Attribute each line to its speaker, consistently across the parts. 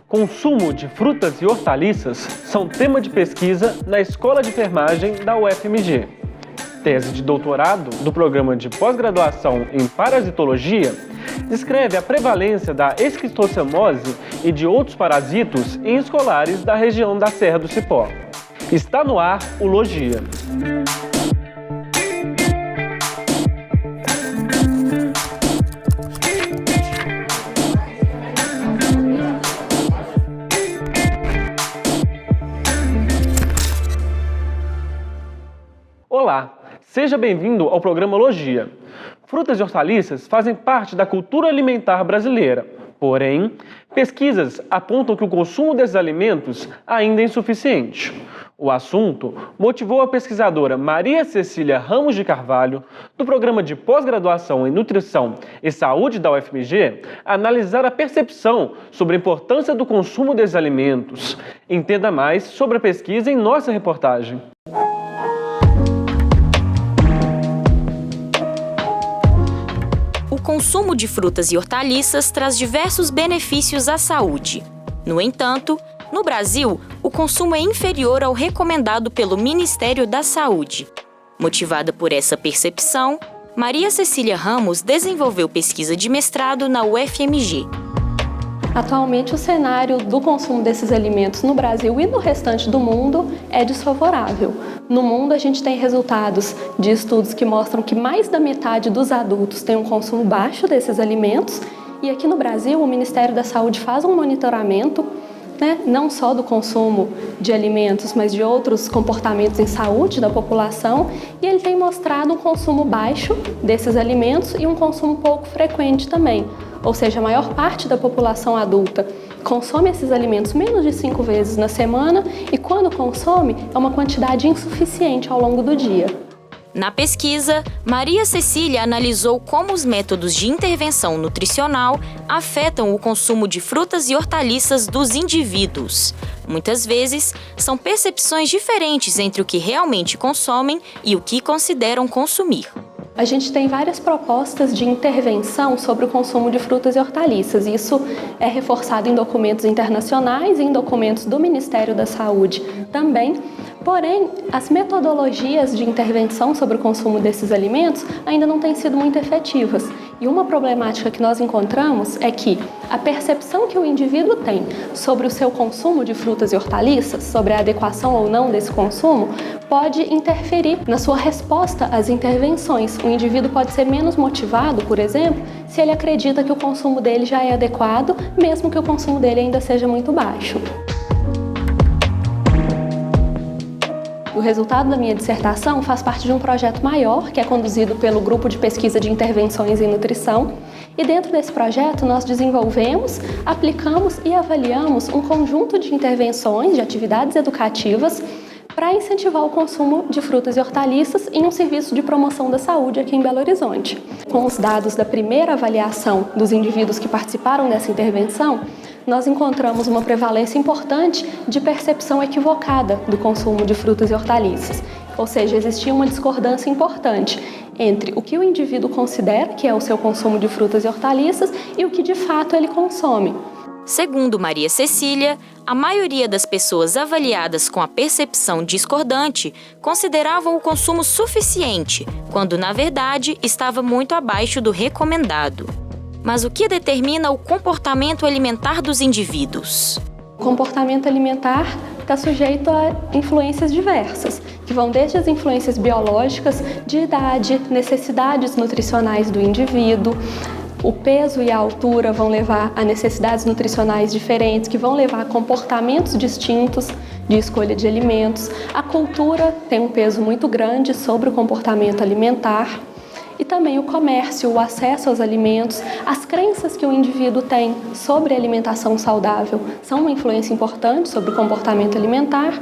Speaker 1: Consumo de frutas e hortaliças são tema de pesquisa na Escola de Enfermagem da UFMG. Tese de doutorado do programa de pós-graduação em parasitologia descreve a prevalência da esquistossomose e de outros parasitos em escolares da região da Serra do Cipó. Está no ar o Logia. Olá, seja bem-vindo ao programa Logia. Frutas e hortaliças fazem parte da cultura alimentar brasileira. Porém, pesquisas apontam que o consumo desses alimentos ainda é insuficiente. O assunto motivou a pesquisadora Maria Cecília Ramos de Carvalho, do Programa de Pós-Graduação em Nutrição e Saúde da UFMG, a analisar a percepção sobre a importância do consumo desses alimentos. Entenda mais sobre a pesquisa em nossa reportagem.
Speaker 2: O consumo de frutas e hortaliças traz diversos benefícios à saúde. No entanto, no Brasil, o consumo é inferior ao recomendado pelo Ministério da Saúde. Motivada por essa percepção, Maria Cecília Ramos desenvolveu pesquisa de mestrado na UFMG.
Speaker 3: Atualmente, o cenário do consumo desses alimentos no Brasil e no restante do mundo é desfavorável. No mundo, a gente tem resultados de estudos que mostram que mais da metade dos adultos tem um consumo baixo desses alimentos. E aqui no Brasil, o Ministério da Saúde faz um monitoramento, não só do consumo de alimentos, mas de outros comportamentos em saúde da população. E ele tem mostrado um consumo baixo desses alimentos e um consumo pouco frequente também. Ou seja, a maior parte da população adulta consome esses alimentos menos de 5 vezes na semana e, quando consome, é uma quantidade insuficiente ao longo do dia.
Speaker 2: Na pesquisa, Maria Cecília analisou como os métodos de intervenção nutricional afetam o consumo de frutas e hortaliças dos indivíduos. Muitas vezes, são percepções diferentes entre o que realmente consomem e o que consideram consumir.
Speaker 3: A gente tem várias propostas de intervenção sobre o consumo de frutas e hortaliças. Isso é reforçado em documentos internacionais e em documentos do Ministério da Saúde também. Porém, as metodologias de intervenção sobre o consumo desses alimentos ainda não têm sido muito efetivas. E uma problemática que nós encontramos é que a percepção que o indivíduo tem sobre o seu consumo de frutas e hortaliças, sobre a adequação ou não desse consumo, pode interferir na sua resposta às intervenções. O indivíduo pode ser menos motivado, por exemplo, se ele acredita que o consumo dele já é adequado, mesmo que o consumo dele ainda seja muito baixo. O resultado da minha dissertação faz parte de um projeto maior, que é conduzido pelo Grupo de Pesquisa de Intervenções em Nutrição. E dentro desse projeto nós desenvolvemos, aplicamos e avaliamos um conjunto de intervenções, de atividades educativas, para incentivar o consumo de frutas e hortaliças em um serviço de promoção da saúde aqui em Belo Horizonte. Com os dados da primeira avaliação dos indivíduos que participaram dessa intervenção, nós encontramos uma prevalência importante de percepção equivocada do consumo de frutas e hortaliças. Ou seja, existia uma discordância importante entre o que o indivíduo considera que é o seu consumo de frutas e hortaliças e o que de fato ele consome.
Speaker 2: Segundo Maria Cecília, a maioria das pessoas avaliadas com a percepção discordante consideravam o consumo suficiente, quando na verdade estava muito abaixo do recomendado. Mas o que determina o comportamento alimentar dos indivíduos?
Speaker 3: O comportamento alimentar está sujeito a influências diversas, que vão desde as influências biológicas, de idade, necessidades nutricionais do indivíduo. O peso e a altura vão levar a necessidades nutricionais diferentes, que vão levar a comportamentos distintos de escolha de alimentos. A cultura tem um peso muito grande sobre o comportamento alimentar. E também o comércio, o acesso aos alimentos, as crenças que o indivíduo tem sobre a alimentação saudável são uma influência importante sobre o comportamento alimentar.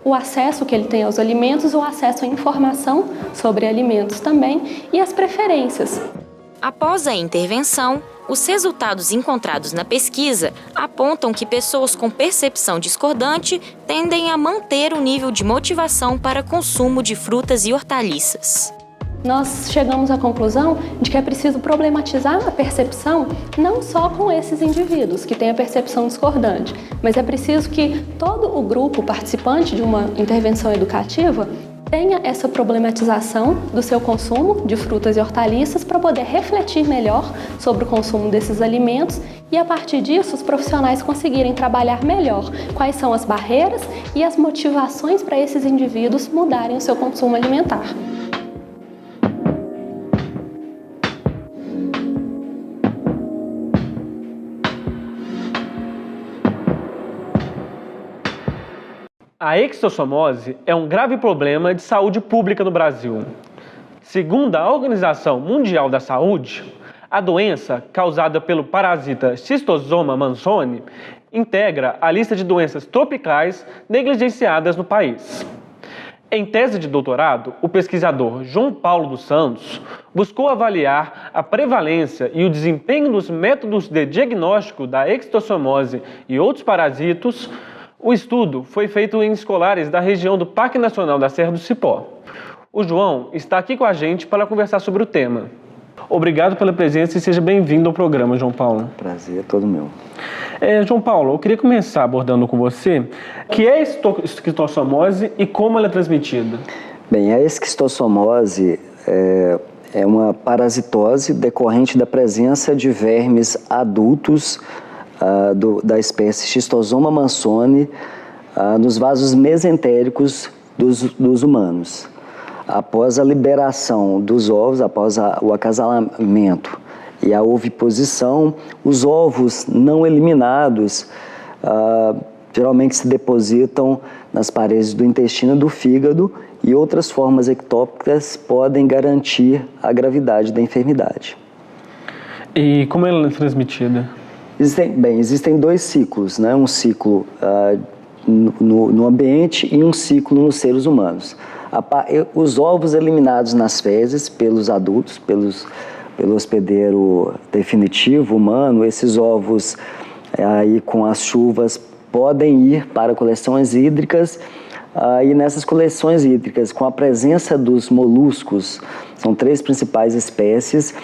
Speaker 3: O acesso que ele tem aos alimentos, o acesso à informação sobre alimentos também e as preferências.
Speaker 2: Após a intervenção, os resultados encontrados na pesquisa apontam que pessoas com percepção discordante tendem a manter o nível de motivação para consumo de frutas e hortaliças.
Speaker 3: nós chegamos à conclusão de que é preciso problematizar a percepção não só com esses indivíduos que têm a percepção discordante, mas é preciso que todo o grupo participante de uma intervenção educativa tenha essa problematização do seu consumo de frutas e hortaliças para poder refletir melhor sobre o consumo desses alimentos e, a partir disso, os profissionais conseguirem trabalhar melhor quais são as barreiras e as motivações para esses indivíduos mudarem o seu consumo alimentar.
Speaker 1: A extossomose é um grave problema de saúde pública no Brasil. Segundo a Organização Mundial da Saúde, a doença, causada pelo parasita Schistosoma mansoni, integra a lista de doenças tropicais negligenciadas no país. Em tese de doutorado, o pesquisador João Paulo dos Santos buscou avaliar a prevalência e o desempenho dos métodos de diagnóstico da extossomose e outros parasitos. O estudo foi feito em escolares da região do Parque Nacional da Serra do Cipó. O João está aqui com a gente para conversar sobre o tema. Obrigado pela presença e seja bem-vindo ao programa, João Paulo.
Speaker 4: Prazer, é todo meu.
Speaker 1: João Paulo, eu queria começar abordando com você o que é a esquistossomose e como ela é transmitida.
Speaker 4: Bem, a esquistossomose é uma parasitose decorrente da presença de vermes adultos da espécie Schistosoma mansoni nos vasos mesentéricos dos humanos. Após a liberação dos ovos, após o acasalamento e a oviposição, os ovos não eliminados geralmente se depositam nas paredes do intestino e do fígado, e outras formas ectópicas podem garantir a gravidade da enfermidade.
Speaker 1: E como ela é transmitida?
Speaker 4: Existem dois ciclos, né? Um ciclo no ambiente e um ciclo nos seres humanos. Os ovos eliminados nas fezes pelos adultos, pelo hospedeiro definitivo humano, esses ovos aí com as chuvas podem ir para coleções hídricas, e nessas coleções hídricas, com a presença dos moluscos, são 3 principais espécies,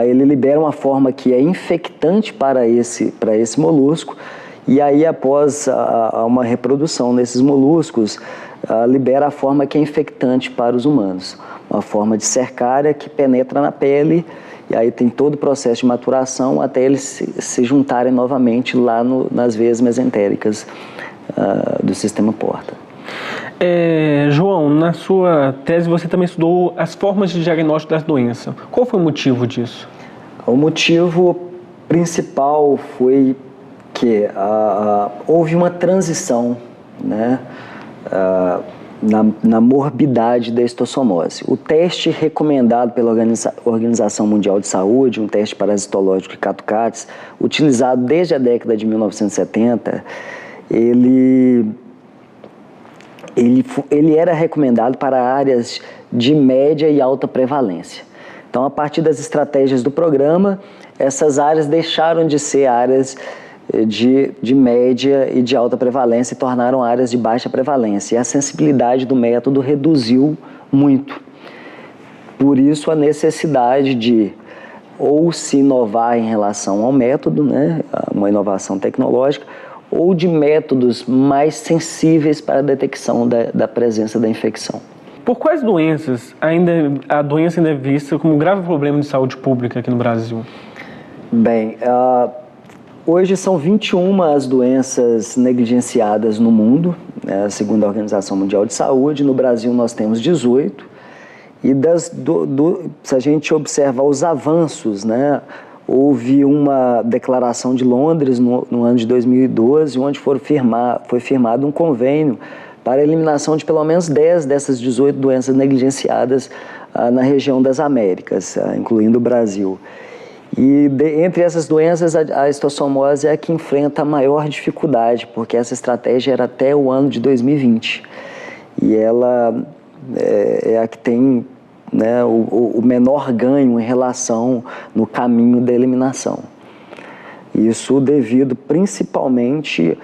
Speaker 4: ele libera uma forma que é infectante para esse molusco, e aí após uma reprodução desses moluscos, libera a forma que é infectante para os humanos, uma forma de cercária que penetra na pele, e aí tem todo o processo de maturação até eles se juntarem novamente lá nas veias mesentéricas do sistema porta.
Speaker 1: João, na sua tese você também estudou as formas de diagnóstico das doenças. Qual foi o motivo disso?
Speaker 4: O motivo principal foi que houve uma transição, né, na morbidade da esquistossomose. O teste recomendado pela Organização Mundial de Saúde, um teste parasitológico de Catucates, utilizado desde a década de 1970, ele era recomendado para áreas de média e alta prevalência. Então, a partir das estratégias do programa, essas áreas deixaram de ser áreas de média e de alta prevalência e tornaram áreas de baixa prevalência. E a sensibilidade do método reduziu muito. Por isso, a necessidade de ou se inovar em relação ao método, né, uma inovação tecnológica, ou de métodos mais sensíveis para a detecção da presença da infecção.
Speaker 1: Por quais doenças a doença ainda é vista como um grave problema de saúde pública aqui no Brasil?
Speaker 4: Bem, hoje são 21 as doenças negligenciadas no mundo, né, segundo a Organização Mundial de Saúde. No Brasil nós temos 18. E se a gente observar os avanços, né, houve uma declaração de Londres no ano de 2012, onde foi firmado um convênio para a eliminação de pelo menos 10 dessas 18 doenças negligenciadas na região das Américas, incluindo o Brasil. E entre essas doenças, a esquistossomose é a que enfrenta a maior dificuldade, porque essa estratégia era até o ano de 2020. E ela é a que tem, né, o menor ganho em relação no caminho da eliminação. Isso devido principalmente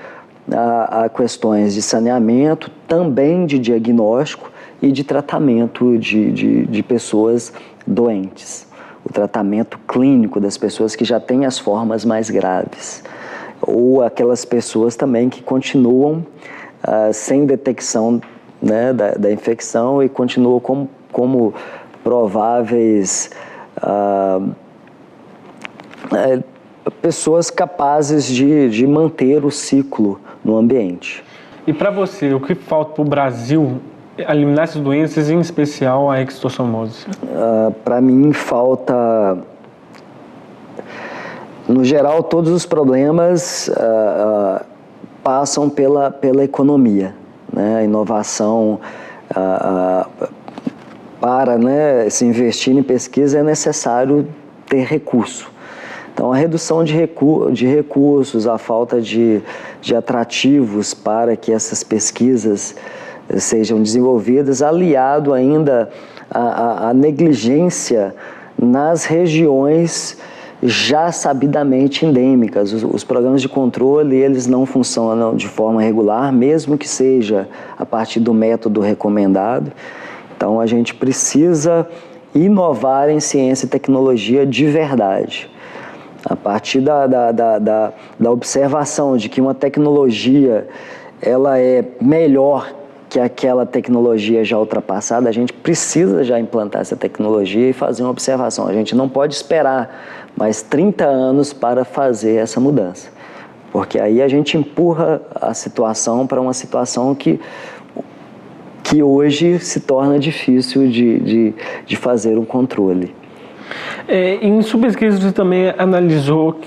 Speaker 4: a questões de saneamento, também de diagnóstico e de tratamento de pessoas doentes. O tratamento clínico das pessoas que já têm as formas mais graves. Ou aquelas pessoas também que continuam sem detecção, né, da infecção e continuam como prováveis pessoas capazes de manter o ciclo no ambiente.
Speaker 1: E para você, o que falta para o Brasil eliminar essas doenças, em especial a extossomose?
Speaker 4: Para mim falta, no geral, todos os problemas passam pela economia, né? A inovação, para, né, se investir em pesquisa é necessário ter recurso. Então, a redução de recursos, a falta de atrativos para que essas pesquisas sejam desenvolvidas, aliado ainda à negligência nas regiões já sabidamente endêmicas. Os programas de controle, eles não funcionam de forma regular, mesmo que seja a partir do método recomendado. Então, a gente precisa inovar em ciência e tecnologia de verdade. A partir da observação de que uma tecnologia ela é melhor que aquela tecnologia já ultrapassada, a gente precisa já implantar essa tecnologia e fazer uma observação. A gente não pode esperar mais 30 anos para fazer essa mudança, porque aí a gente empurra a situação para uma situação que hoje se torna difícil de fazer um controle.
Speaker 1: Em sua pesquisa você também analisou,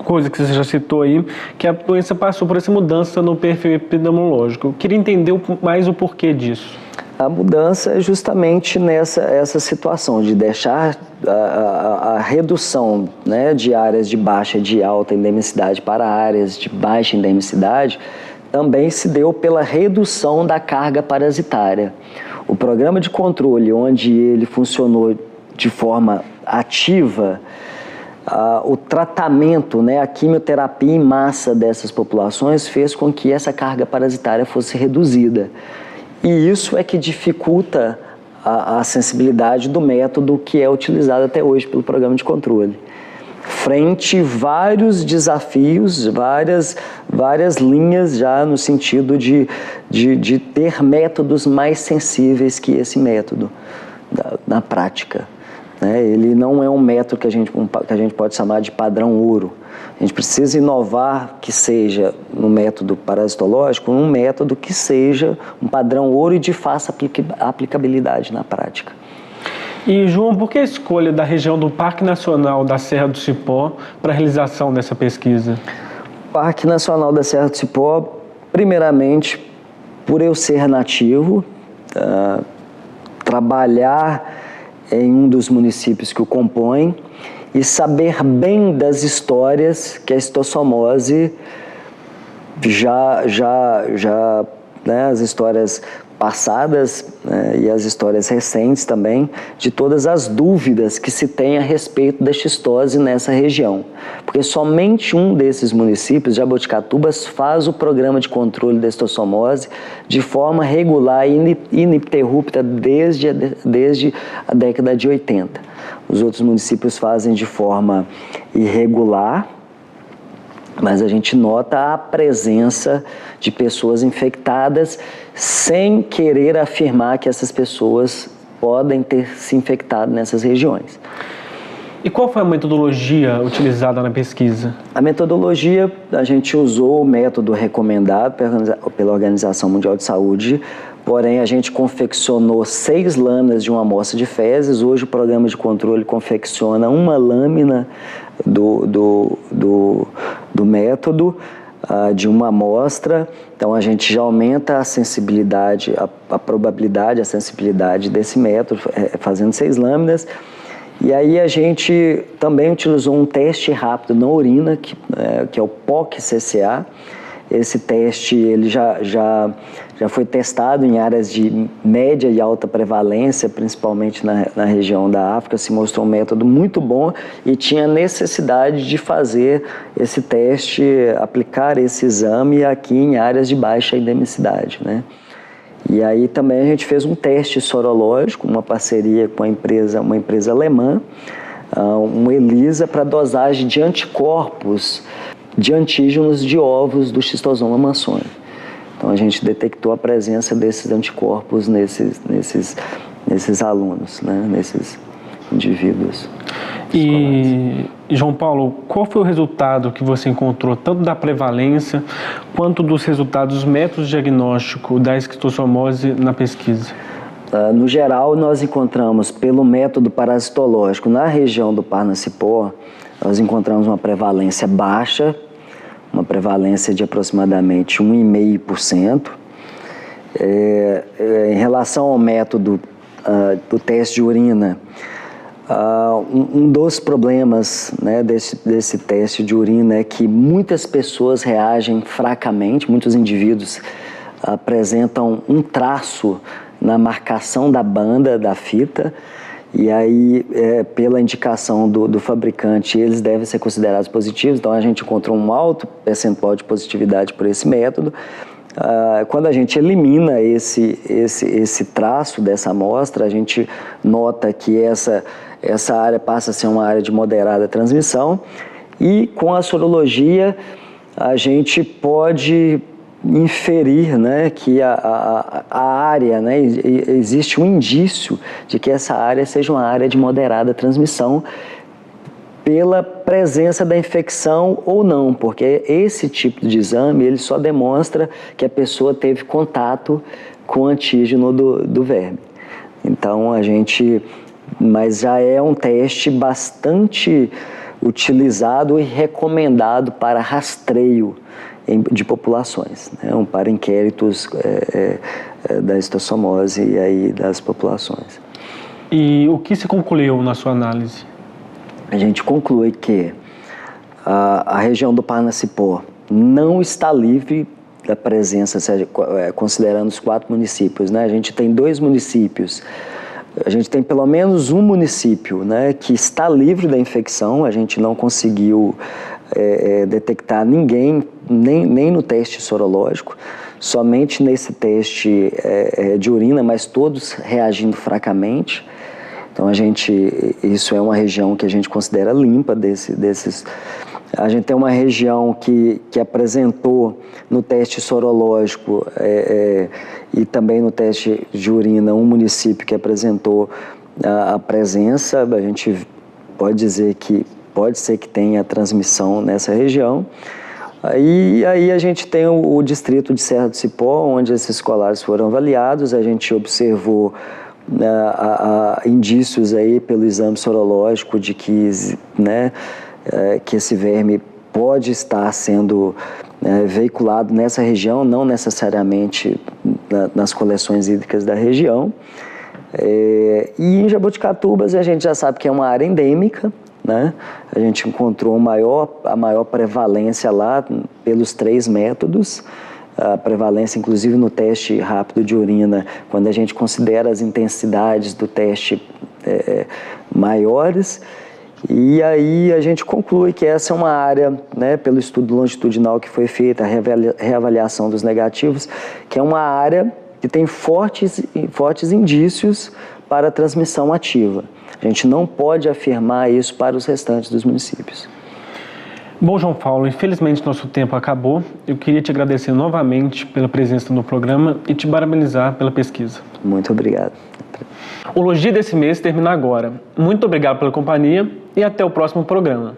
Speaker 1: coisa que você já citou aí, que a doença passou por essa mudança no perfil epidemiológico. Eu queria entender mais o porquê disso.
Speaker 4: A mudança é justamente essa situação de deixar a redução, né, de áreas de baixa e de alta endemicidade para áreas de baixa endemicidade, também se deu pela redução da carga parasitária. O programa de controle, onde ele funcionou de forma ativa, o tratamento, né, a quimioterapia em massa dessas populações fez com que essa carga parasitária fosse reduzida. E isso é que dificulta a sensibilidade do método que é utilizado até hoje pelo programa de controle. Frente a vários desafios, várias linhas já no sentido de ter métodos mais sensíveis que esse método na prática. Ele não é um método que a gente pode chamar de padrão ouro. A gente precisa inovar que seja no método parasitológico, um método que seja um padrão ouro e de fácil aplicabilidade na prática.
Speaker 1: E, João, por que a escolha da região do Parque Nacional da Serra do Cipó para a realização dessa pesquisa?
Speaker 4: O Parque Nacional da Serra do Cipó, primeiramente, por eu ser nativo, trabalhar em um dos municípios que o compõem e saber bem das histórias que a estossomose né, as histórias passadas, né, e as histórias recentes também, de todas as dúvidas que se tem a respeito da xistose nessa região. Porque somente um desses municípios, Jaboticatubas, faz o programa de controle da estossomose de forma regular e ininterrupta desde a década de 80. Os outros municípios fazem de forma irregular, mas a gente nota a presença de pessoas infectadas sem querer afirmar que essas pessoas podem ter se infectado nessas regiões.
Speaker 1: E qual foi a metodologia utilizada na pesquisa?
Speaker 4: A metodologia, a gente usou o método recomendado pela Organização Mundial de Saúde, porém a gente confeccionou 6 lâminas de uma amostra de fezes. Hoje o programa de controle confecciona uma lâmina do método, de uma amostra. Então a gente já aumenta a sensibilidade, a probabilidade, a sensibilidade desse método, fazendo 6 lâminas. E aí a gente também utilizou um teste rápido na urina, que é o POC-CCA, Esse teste ele já foi testado em áreas de média e alta prevalência, principalmente na região da África. Se mostrou um método muito bom e tinha necessidade de fazer esse teste, aplicar esse exame aqui em áreas de baixa endemicidade, né? E aí também a gente fez um teste sorológico, uma parceria com uma empresa alemã, um ELISA, para dosagem de anticorpos de antígenos de ovos do Schistosoma mansoni. Então a gente detectou a presença desses anticorpos nesses alunos, né? Nesses indivíduos.
Speaker 1: E, João Paulo, qual foi o resultado que você encontrou, tanto da prevalência quanto dos resultados dos métodos diagnósticos da esquistossomose na pesquisa?
Speaker 4: No geral, nós encontramos, pelo método parasitológico, na região do Parnacipó, nós encontramos uma prevalência baixa, uma prevalência de aproximadamente 1,5%. Em relação ao método do teste de urina, um dos problemas, né, desse teste de urina é que muitas pessoas reagem fracamente, muitos indivíduos apresentam um traço na marcação da banda da fita, e aí, pela indicação do fabricante, eles devem ser considerados positivos. Então a gente encontrou um alto percentual de positividade por esse método. Quando a gente elimina esse traço dessa amostra, a gente nota que essa área passa a ser uma área de moderada transmissão, e com a sorologia a gente pode inferir, né, que a área, né, existe um indício de que essa área seja uma área de moderada transmissão pela presença da infecção ou não, porque esse tipo de exame ele só demonstra que a pessoa teve contato com o antígeno do verme. Então mas já é um teste bastante utilizado e recomendado para rastreio de populações, né? Para inquéritos da esquistossomose e aí das populações.
Speaker 1: E o que se concluiu na sua análise?
Speaker 4: A gente conclui que a região do Parnacipó não está livre da presença, considerando os 4 municípios, né? A gente tem 2 municípios, a gente tem pelo menos um município, né, que está livre da infecção. A gente não conseguiu detectar ninguém, nem no teste sorológico, somente nesse teste de urina, mas todos reagindo fracamente. Então isso é uma região que a gente considera limpa desses. A gente tem uma região que apresentou no teste sorológico e também no teste de urina um município que apresentou a presença. A gente pode dizer que pode ser que tenha transmissão nessa região. Aí a gente tem o distrito de Serra do Cipó, onde esses colares foram avaliados. A gente observou indícios aí pelo exame sorológico de que, né, que esse verme pode estar sendo veiculado nessa região, não necessariamente nas coleções hídricas da região. E em Jaboticatubas a gente já sabe que é uma área endêmica, né? A gente encontrou a maior prevalência lá pelos 3 métodos, a prevalência inclusive no teste rápido de urina, quando a gente considera as intensidades do teste maiores. E aí a gente conclui que essa é uma área, né, pelo estudo longitudinal que foi feito, a reavaliação dos negativos, que é uma área que tem fortes indícios para a transmissão ativa. A gente não pode afirmar isso para os restantes dos municípios.
Speaker 1: Bom, João Paulo, infelizmente nosso tempo acabou. Eu queria te agradecer novamente pela presença no programa e te parabenizar pela pesquisa.
Speaker 4: Muito obrigado.
Speaker 1: O Logia desse mês termina agora. Muito obrigado pela companhia e até o próximo programa.